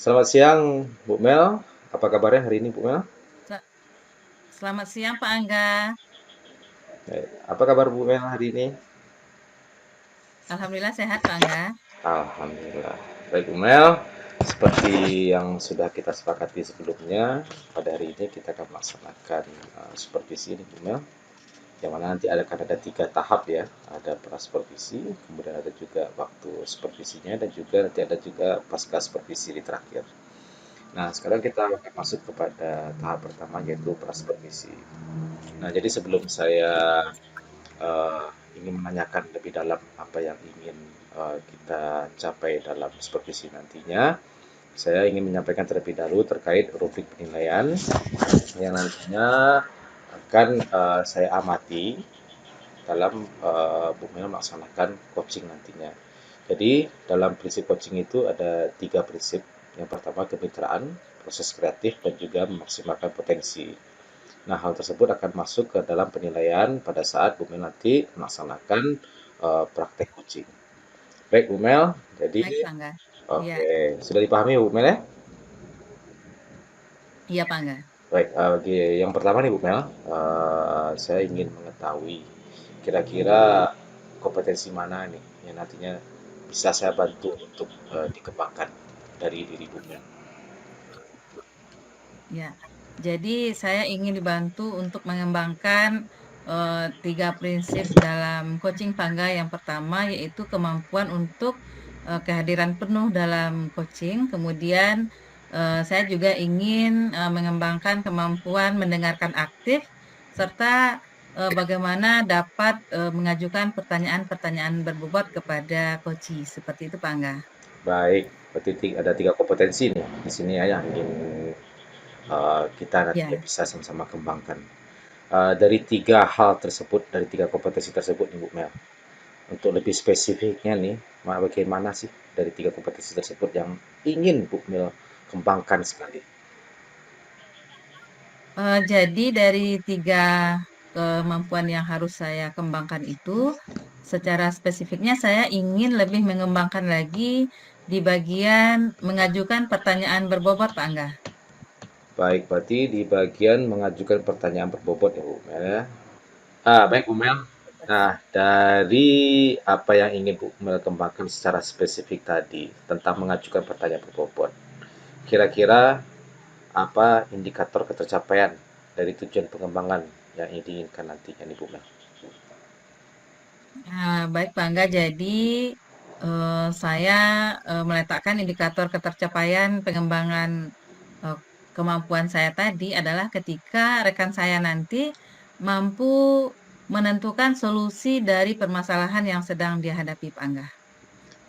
Selamat siang, Bu Mel. Apa kabarnya hari ini, Bu Mel? Se- Selamat siang Pak Angga. Apa kabar Bu Mel hari ini? Alhamdulillah sehat Pak Angga. Alhamdulillah. Baik, Bu Mel. Seperti yang sudah kita sepakati sebelumnya, pada hari ini kita akan melaksanakan supervisi ini, Bu Mel. Yang mana nanti akan ada 3 tahap ya. Ada pra-supervisi, kemudian ada juga waktu supervisinya, dan juga nanti ada juga pasca supervisi di terakhir. Nah, sekarang kita akan masuk kepada tahap pertama yaitu pra-supervisi. Nah, jadi sebelum saya eh, ingin menanyakan lebih dalam apa yang ingin kita capai dalam supervisi nantinya. Saya ingin menyampaikan terlebih dahulu terkait rubrik penilaian yang nantinya akan saya amati dalam bagaimana melaksanakan coaching nantinya. Jadi dalam prinsip coaching itu ada 3 prinsip. Yang pertama kemitraan, proses kreatif, dan juga memaksimalkan potensi. Nah, hal tersebut akan masuk ke dalam penilaian pada saat Bu Mel nanti melaksanakan praktek coaching. Baik, Bu Mel. Jadi, Baik Pak Angga. Iya, oke, sudah dipahami Bu Mel ya? iya Pak Angga. Baik, oke. Yang pertama nih Bu Mel, saya ingin mengetahui kira-kira kompetensi mana nih yang nantinya bisa saya bantu untuk dikembangkan dari diri Bu Mel. Ya, jadi saya ingin dibantu untuk mengembangkan tiga prinsip dalam coaching Pak Angga. Yang pertama yaitu kemampuan untuk kehadiran penuh dalam coaching. Kemudian saya juga ingin mengembangkan kemampuan mendengarkan aktif serta bagaimana dapat mengajukan pertanyaan-pertanyaan berbobot kepada coach. Seperti itu Pak Angga. Baik, berarti ada 3 kompetensi nih di sini ya yang ingin kita nantinya Ya. bisa sama-sama kembangkan. Dari 3 hal tersebut, dari 3 kompetensi tersebut nih Bu Mel, untuk lebih spesifiknya nih, bagaimana sih dari 3 kompetensi tersebut yang ingin Bu Mel kembangkan sekali? Jadi dari tiga kemampuan yang harus saya kembangkan itu, secara spesifiknya saya ingin lebih mengembangkan lagi di bagian mengajukan pertanyaan berbobot, Pak Angga. Baik, berarti di bagian mengajukan pertanyaan berbobot ya Bu Mel ya. Baik Bu Mel. Nah, dari apa yang ingin Bu Mel kembangkan secara spesifik tadi tentang mengajukan pertanyaan berbobot, kira-kira apa indikator ketercapaian dari tujuan pengembangan yang diinginkan nantinya nih Bu Mel? Baik, Pak Angga. Jadi saya meletakkan indikator ketercapaian pengembangan eh, kemampuan saya tadi adalah ketika rekan saya nanti mampu menentukan solusi dari permasalahan yang sedang dihadapi, Pak Angga.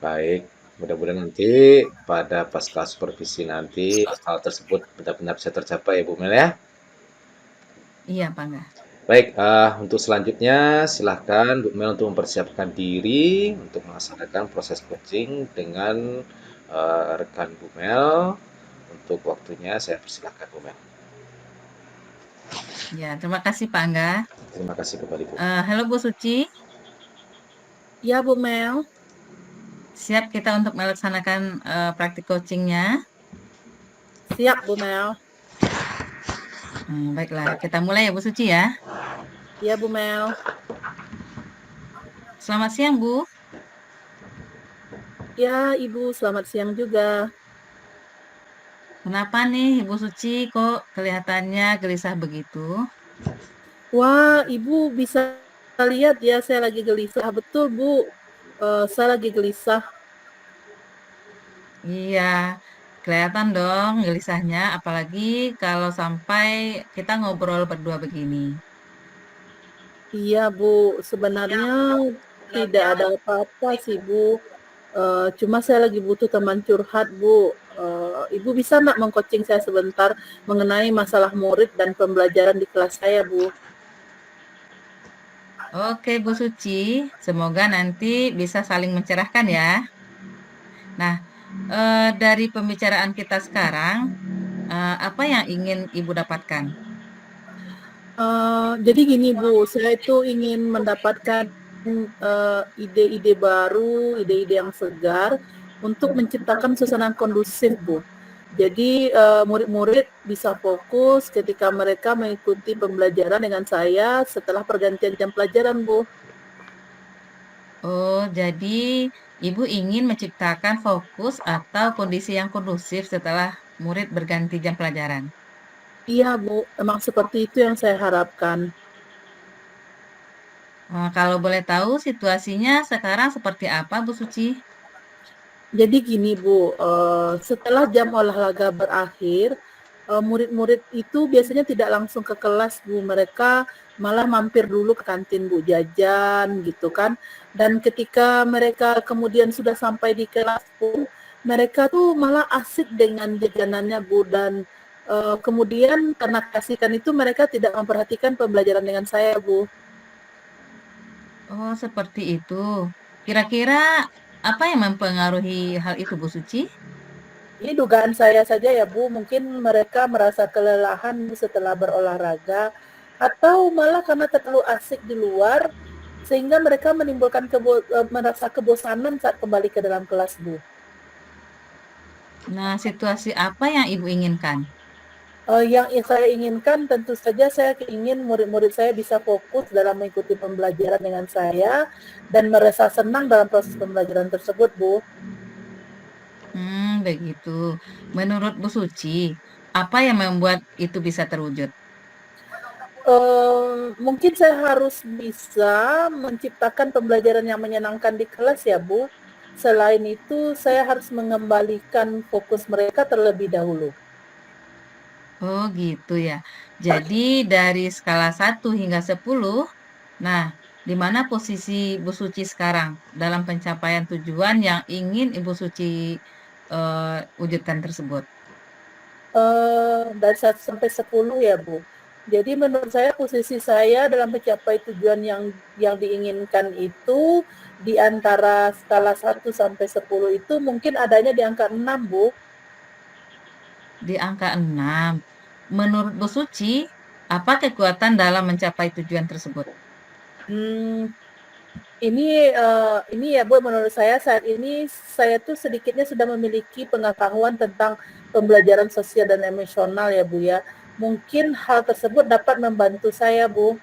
Baik, mudah-mudahan nanti pada pasca supervisi nanti hal tersebut benar-benar bisa tercapai ya Bu Mel ya. Iya, Pak Angga. Baik, untuk selanjutnya silahkan Bu Mel untuk mempersiapkan diri untuk melaksanakan proses coaching dengan rekan Bu Mel. Untuk waktunya saya persilahkan Bu Mel. Ya, terima kasih, Pak Angga. Terima kasih kembali Bu. Halo Bu Suci, Ya, Bu Mel. siap kita untuk melaksanakan praktik coachingnya. Siap, Bu Mel. Baiklah, kita mulai ya Bu Suci ya. Ya, Bu Mel. Selamat siang Bu. Ya, Ibu, selamat siang juga. Kenapa nih Ibu Suci kok kelihatannya gelisah begitu? Wah, Ibu bisa lihat ya, saya lagi gelisah. Betul, Bu. Saya lagi gelisah. Iya, kelihatan dong gelisahnya, apalagi kalau sampai kita ngobrol berdua begini. Iya, Bu. Sebenarnya tidak ada apa-apa sih, Bu. Cuma saya lagi butuh teman curhat, Bu. Ibu bisa nggak mengcoaching saya sebentar mengenai masalah murid dan pembelajaran di kelas saya, Bu? Oke Bu Suci, semoga nanti bisa saling mencerahkan ya. Nah, dari pembicaraan kita sekarang, apa yang ingin Ibu dapatkan? Jadi gini Bu, saya itu ingin mendapatkan ide-ide baru, ide-ide yang segar untuk menciptakan suasana kondusif Bu. Jadi murid-murid bisa fokus ketika mereka mengikuti pembelajaran dengan saya setelah pergantian jam pelajaran, Bu. Oh, jadi Ibu ingin menciptakan fokus atau kondisi yang kondusif setelah murid berganti jam pelajaran. Iya, Bu, emang seperti itu yang saya harapkan. Kalau boleh tahu situasinya sekarang seperti apa, Bu Suci? Jadi gini, Bu, setelah jam olahraga berakhir, murid-murid itu biasanya tidak langsung ke kelas, Bu. Mereka malah mampir dulu ke kantin, Bu, jajan gitu kan. Dan ketika mereka kemudian sudah sampai di kelas pun, mereka tuh malah asik dengan jajanannya, Bu. Dan kemudian karena keasikan itu mereka tidak memperhatikan pembelajaran dengan saya, Bu. Oh, seperti itu. Kira-kira apa yang mempengaruhi hal itu, Bu Suci? Ini dugaan saya saja ya, Bu, mungkin mereka merasa kelelahan setelah berolahraga atau malah karena terlalu asik di luar sehingga mereka menimbulkan merasa kebosanan saat kembali ke dalam kelas, Bu. Nah, situasi apa yang Ibu inginkan? Yang saya inginkan tentu saja saya ingin murid-murid saya bisa fokus dalam mengikuti pembelajaran dengan saya dan merasa senang dalam proses pembelajaran tersebut, Bu. Begitu. Menurut Bu Suci, apa yang membuat itu bisa terwujud? Mungkin saya harus bisa menciptakan pembelajaran yang menyenangkan di kelas ya, Bu. Selain itu, saya harus mengembalikan fokus mereka terlebih dahulu. Oh, gitu ya. Jadi dari skala 1 hingga 10, nah, di mana posisi Bu Suci sekarang dalam pencapaian tujuan yang ingin Ibu Suci wujudkan tersebut? Dari 1 sampai 10 ya, Bu. Jadi menurut saya posisi saya dalam mencapai tujuan yang diinginkan itu di antara skala 1 sampai 10 itu mungkin adanya di angka 6, Bu. Di angka 6. Menurut Bu Suci, apa kekuatan dalam mencapai tujuan tersebut? Hmm, ini ya, Bu, menurut saya saat ini saya tuh sedikitnya sudah memiliki pengetahuan tentang pembelajaran sosial dan emosional ya, Bu, ya. Mungkin hal tersebut dapat membantu saya, Bu.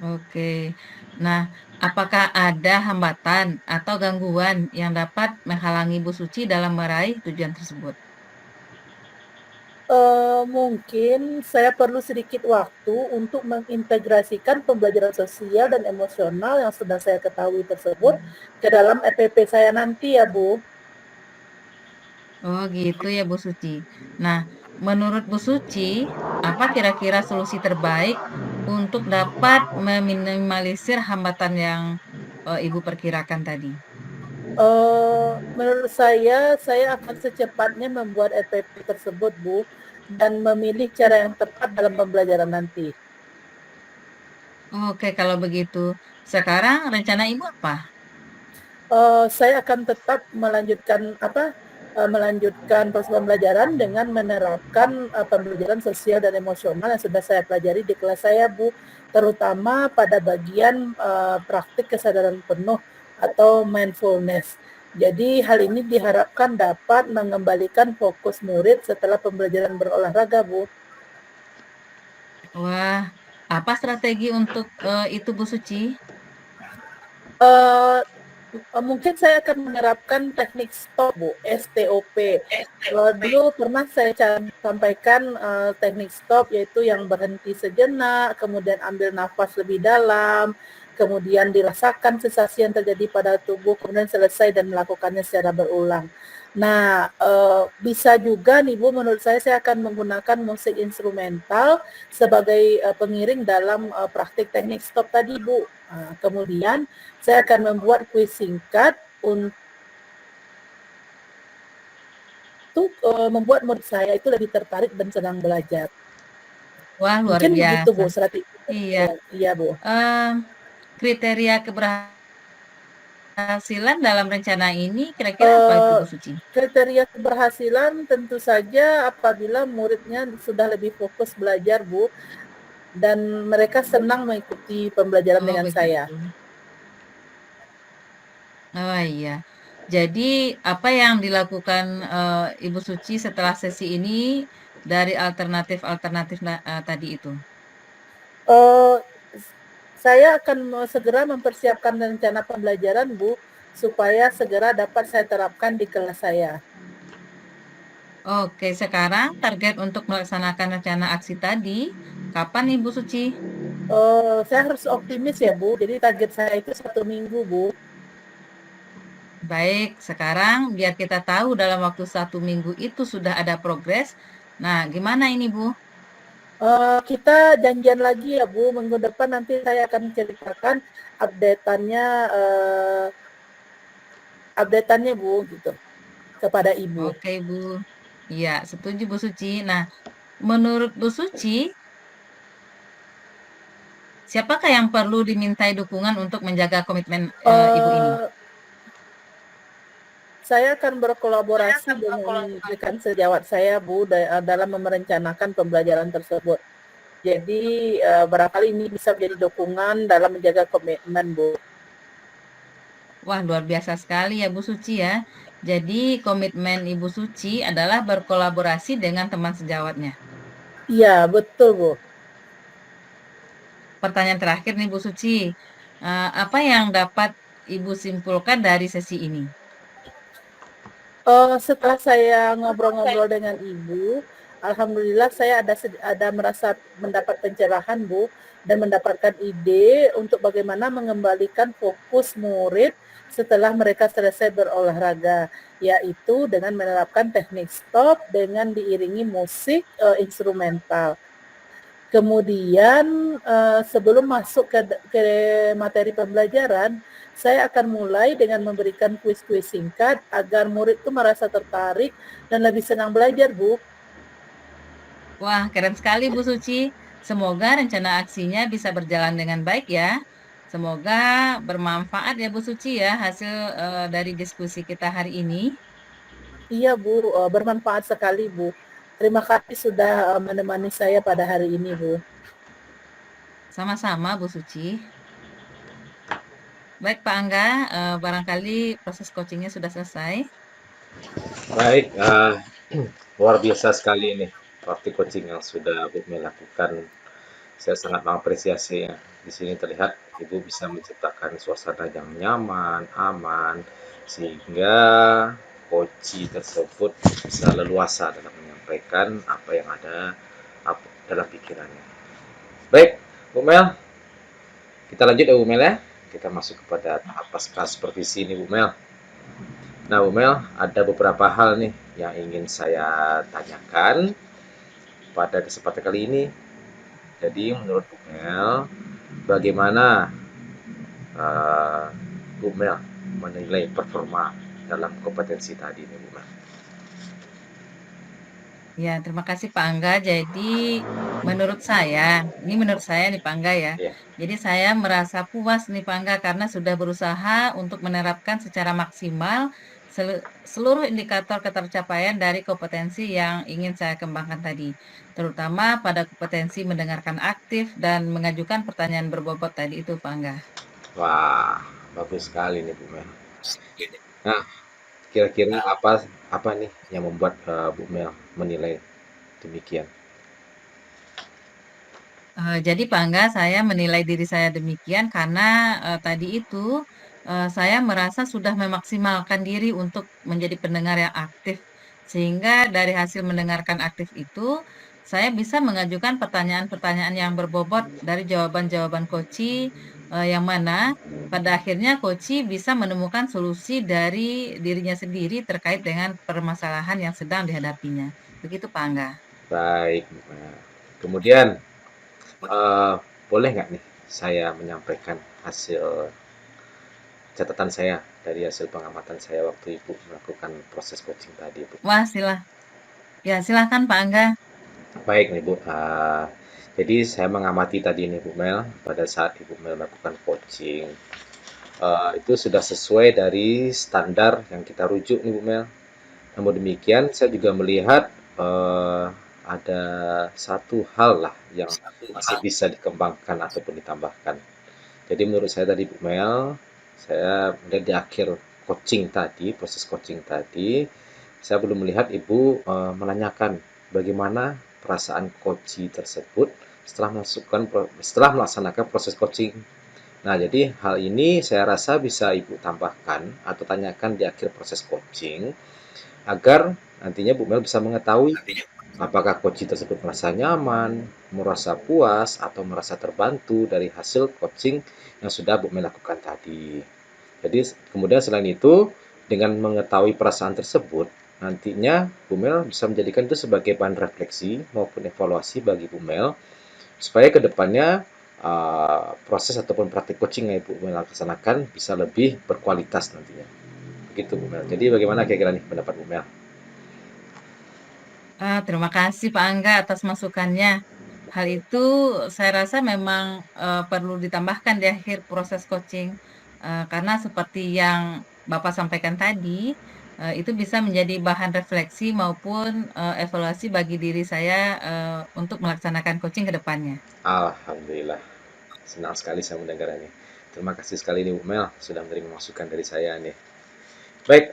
Oke. Nah, apakah ada hambatan atau gangguan yang dapat menghalangi Bu Suci dalam meraih tujuan tersebut? Mungkin saya perlu sedikit waktu untuk mengintegrasikan pembelajaran sosial dan emosional yang sudah saya ketahui tersebut ke dalam EPP saya nanti ya, Bu. Oh, gitu ya Bu Suci. Nah, menurut Bu Suci, apa kira-kira solusi terbaik untuk dapat meminimalisir hambatan yang Ibu perkirakan tadi? Menurut saya akan secepatnya membuat EPP tersebut, Bu, dan memilih cara yang tepat dalam pembelajaran nanti. Oke, kalau begitu. Sekarang rencana Ibu apa? Saya akan tetap melanjutkan proses pembelajaran dengan menerapkan pembelajaran sosial dan emosional yang sudah saya pelajari di kelas saya, Bu, terutama pada bagian praktik kesadaran penuh atau mindfulness. Jadi hal ini diharapkan dapat mengembalikan fokus murid setelah pembelajaran berolahraga, Bu. Wah, apa strategi untuk itu Bu Suci? Eee, Mungkin saya akan menerapkan teknik stop, Bu, STOP. Dulu pernah saya sampaikan, teknik stop yaitu yang berhenti sejenak, kemudian ambil nafas lebih dalam, kemudian dirasakan sensasi yang terjadi pada tubuh, kemudian selesai dan melakukannya secara berulang. Nah, bisa juga nih, Bu, menurut saya akan menggunakan musik instrumental sebagai, pengiring dalam, praktik teknik stop tadi, Bu. Kemudian saya akan membuat kuis singkat untuk membuat murid saya itu lebih tertarik dan senang belajar. Wah, luar Mungkin begitu, biasa. Bu, strategi Iya. saya. Iya, Bu. Kriteria keberhasilan dalam rencana ini kira-kira apa itu Eee, Bu Suci? Kriteria keberhasilan tentu saja apabila muridnya sudah lebih fokus belajar, Bu, dan mereka senang mengikuti pembelajaran Oh, dengan saya. begitu. Oh iya. Jadi apa yang dilakukan Ibu Suci setelah sesi ini dari alternatif-alternatif tadi itu? Eh, saya akan segera mempersiapkan rencana pembelajaran, Bu, supaya segera dapat saya terapkan di kelas saya. Oke, sekarang target untuk melaksanakan rencana aksi tadi, kapan Ibu Suci? Saya harus optimis ya, Bu. Jadi target saya itu 1 minggu, Bu. Baik, sekarang biar kita tahu dalam waktu 1 minggu itu sudah ada progres. Nah, gimana ini, Bu? Kita janjian lagi ya, Bu. Minggu depan nanti saya akan ceritakan update-annya, Bu, gitu, kepada Ibu. Oke, Bu. Iya, setuju Bu Suci. Nah, menurut Bu Suci, siapakah yang perlu dimintai dukungan untuk menjaga komitmen Ibu ini? Eh, saya akan berkolaborasi dengan rekan sejawat saya, Bu, dalam merencanakan pembelajaran tersebut. Jadi barangkali ini bisa menjadi dukungan dalam menjaga komitmen, Bu. Wah, luar biasa sekali ya Bu Suci ya. Jadi komitmen Ibu Suci adalah berkolaborasi dengan teman sejawatnya. Iya, betul, Bu. Pertanyaan terakhir nih Bu Suci, apa yang dapat Ibu simpulkan dari sesi ini? Setelah saya ngobrol-ngobrol dengan Ibu, alhamdulillah saya ada merasa mendapat pencerahan, Bu, dan mendapatkan ide untuk bagaimana mengembalikan fokus murid setelah mereka selesai berolahraga, yaitu dengan menerapkan teknik stop dengan diiringi musik instrumental. Kemudian sebelum masuk ke materi pembelajaran, saya akan mulai dengan memberikan kuis-kuis singkat agar murid itu merasa tertarik dan lebih senang belajar, Bu. Wah, keren sekali Bu Suci. Semoga rencana aksinya bisa berjalan dengan baik ya. Semoga bermanfaat ya Bu Suci ya hasil dari diskusi kita hari ini. Iya, Bu, bermanfaat sekali, Bu. Terima kasih sudah menemani saya pada hari ini, Bu. Sama-sama Bu Suci. Baik Pak Angga, barangkali proses coachingnya sudah selesai. Baik, luar biasa sekali ini praktik coaching yang sudah Bu Mel lakukan. Saya sangat mengapresiasi ya. Di sini terlihat Ibu bisa menciptakan suasana yang nyaman, aman, sehingga coach tersebut bisa leluasa dalam menyampaikan apa yang ada dalam pikirannya. Baik, Bu Mel, kita lanjut ya Bu Mel ya. Kita masuk kepada tahap pasca supervisi ini Bu Mel. Nah Bu Mel, ada beberapa hal nih yang ingin saya tanyakan pada kesempatan kali ini. Jadi menurut Bu Mel, bagaimana Bu Mel menilai performa dalam kompetensi tadi nih Bu Mel? Ya, terima kasih Pak Angga. Jadi menurut saya nih Pak Angga ya. Ya, Jadi saya merasa puas nih Pak Angga karena sudah berusaha untuk menerapkan secara maksimal seluruh indikator ketercapaian dari kompetensi yang ingin saya kembangkan tadi. Terutama pada kompetensi mendengarkan aktif dan mengajukan pertanyaan berbobot tadi itu Pak Angga. wah bagus sekali nih Bu Mel. Nah, kira-kira apa nih yang membuat Bu Mel menilai demikian? Jadi Pak Angga, saya menilai diri saya demikian karena tadi itu saya merasa sudah memaksimalkan diri untuk menjadi pendengar yang aktif. Sehingga dari hasil mendengarkan aktif itu, saya bisa mengajukan pertanyaan-pertanyaan yang berbobot dari jawaban-jawaban Koci, yang mana pada akhirnya Koci bisa menemukan solusi dari dirinya sendiri terkait dengan permasalahan yang sedang dihadapinya. Begitu Pak Angga. Baik, Bu Mel. Kemudian eh, boleh nggak nih saya menyampaikan hasil catatan saya dari hasil pengamatan saya waktu Ibu melakukan proses coaching tadi, Bu? Wah, silahkan Pak Angga. Baik nih, Bu. Jadi saya mengamati tadi nih, Bu Mel, pada saat Ibu Mel melakukan coaching, itu sudah sesuai dari standar yang kita rujuk nih, Bu Mel. Namun demikian, saya juga melihat ada satu hal lah yang masih bisa dikembangkan ataupun ditambahkan. Jadi menurut saya tadi Bu Mel, saya melihat di akhir coaching tadi, proses coaching tadi, saya belum melihat Ibu menanyakan bagaimana perasaan coach tersebut setelah melaksanakan proses coaching. Nah, jadi hal ini saya rasa bisa Ibu tambahkan atau tanyakan di akhir proses coaching agar nantinya Bu Mel bisa mengetahui apakah coach tersebut merasa nyaman, merasa puas, atau merasa terbantu dari hasil coaching yang sudah Bu Mel lakukan tadi. Jadi kemudian selain itu, dengan mengetahui perasaan tersebut, nantinya Bu Mel bisa menjadikan itu sebagai bahan refleksi maupun evaluasi bagi Bu Mel, supaya kedepannya proses ataupun praktik coaching yang Ibu Mel laksanakan bisa lebih berkualitas nantinya. Begitu Bu Mel. Jadi bagaimana kira-kira nih pendapat Bu Mel? Terima kasih Pak Angga atas masukannya. Hal itu saya rasa memang perlu ditambahkan di akhir proses coaching, karena seperti yang Bapak sampaikan tadi, itu bisa menjadi bahan refleksi maupun evaluasi bagi diri saya untuk melaksanakan coaching ke depannya. Alhamdulillah, senang sekali saya mendengarnya. Terima kasih sekali nih Bu Mel sudah menerima masukan dari saya nih. Baik,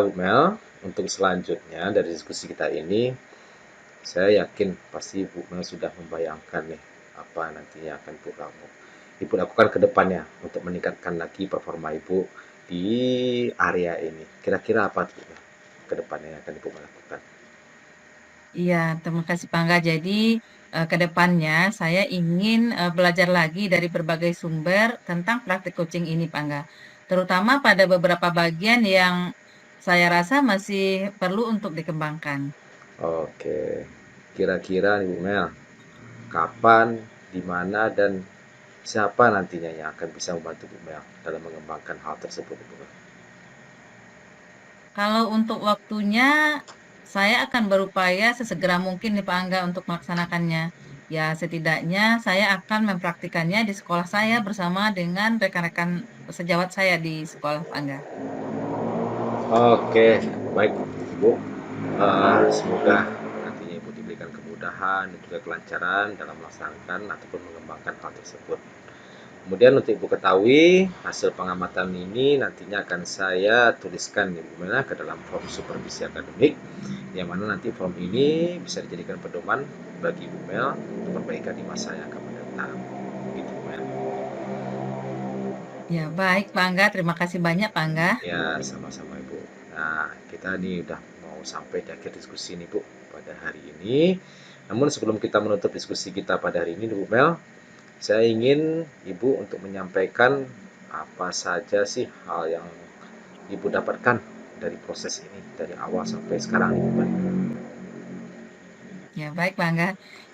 Bu Mel, untuk selanjutnya dari diskusi kita ini, saya yakin pasti Bu Mel sudah membayangkan nih apa nantinya akan Ibu lakukan ke depannya untuk meningkatkan lagi performa Ibu di area ini. Kira-kira apa tuh Bu Mel, ke depannya yang akan Ibu lakukan? Iya, terima kasih Pak Angga. Jadi ke depannya saya ingin belajar lagi dari berbagai sumber tentang praktik coaching ini Pak Angga. Terutama pada beberapa bagian yang saya rasa masih perlu untuk dikembangkan. Oke, kira-kira nih Bu Mel, kapan, di mana, dan siapa nantinya yang akan bisa membantu Bu Mel dalam mengembangkan hal tersebut, Bu Mel? Kalau untuk waktunya, saya akan berupaya sesegera mungkin nih Pak Angga untuk melaksanakannya. Ya, setidaknya saya akan mempraktikannya di sekolah saya bersama dengan rekan-rekan sejawat saya di sekolah Pak Angga. Oke, baik Ibu. Semoga nantinya Ibu diberikan kemudahan dan juga kelancaran dalam melaksanakan ataupun mengembangkan hal tersebut. Kemudian untuk Ibu ketahui, hasil pengamatan ini nantinya akan saya tuliskan Ibu Mel ke dalam form supervisi akademik, yang mana nanti form ini bisa dijadikan pedoman bagi Ibu Mel untuk perbaikan di masa yang akan mendatang. Gitu Bu Mel. Ya, baik Pak Angga. Terima kasih banyak Pak Angga. Ya, sama-sama Ibu. Nah, kita nih udah mau sampai di akhir diskusi nih Bu pada hari ini. Namun sebelum kita menutup diskusi kita pada hari ini Bu Mel, saya ingin Ibu untuk menyampaikan apa saja sih hal yang Ibu dapatkan dari proses ini dari awal sampai sekarang Ibu Mel. Ya, baik Pak Angga.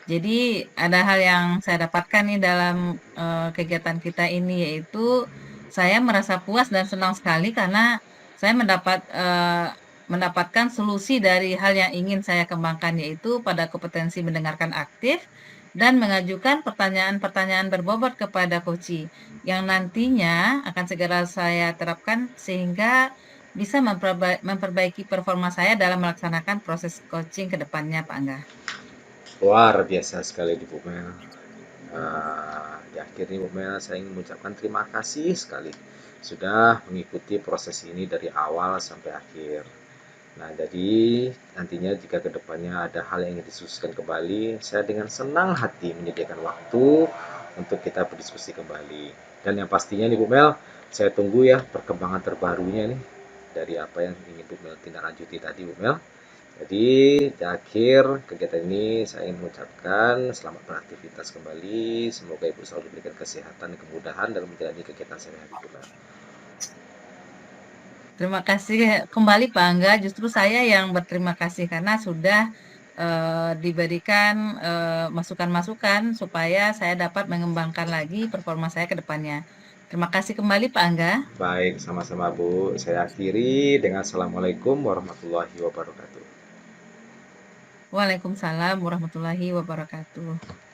Jadi ada hal yang saya dapatkan nih dalam kegiatan kita ini, yaitu saya merasa puas dan senang sekali karena saya mendapatkan solusi dari hal yang ingin saya kembangkan, yaitu pada kompetensi mendengarkan aktif dan mengajukan pertanyaan-pertanyaan berbobot kepada coach yang nantinya akan segera saya terapkan sehingga bisa memperbaiki performa saya dalam melaksanakan proses coaching ke depannya, Pak Angga. Luar biasa sekali di Bu Mel. Di akhir ini Bu Mel, saya ingin mengucapkan terima kasih sekali sudah mengikuti proses ini dari awal sampai akhir. Nah, jadi nantinya jika kedepannya ada hal yang ingin disusulkan kembali, saya dengan senang hati menyediakan waktu untuk kita berdiskusi kembali. Dan yang pastinya nih Bu Mel, saya tunggu ya perkembangan terbarunya nih dari apa yang ingin Bu Mel tindak lanjuti tadi Bu Mel. Jadi di akhir kegiatan ini saya ingin mengucapkan selamat beraktivitas kembali. Semoga Ibu selalu diberikan kesehatan dan kemudahan dalam menjalani kegiatan sehari-hari Bu Mel. Terima kasih kembali Pak Angga. Justru saya yang berterima kasih karena sudah diberikan masukan-masukan supaya saya dapat mengembangkan lagi performa saya ke depannya. Terima kasih kembali Pak Angga. Baik, sama-sama Bu. Saya akhiri dengan Assalamualaikum warahmatullahi wabarakatuh. Waalaikumsalam warahmatullahi wabarakatuh.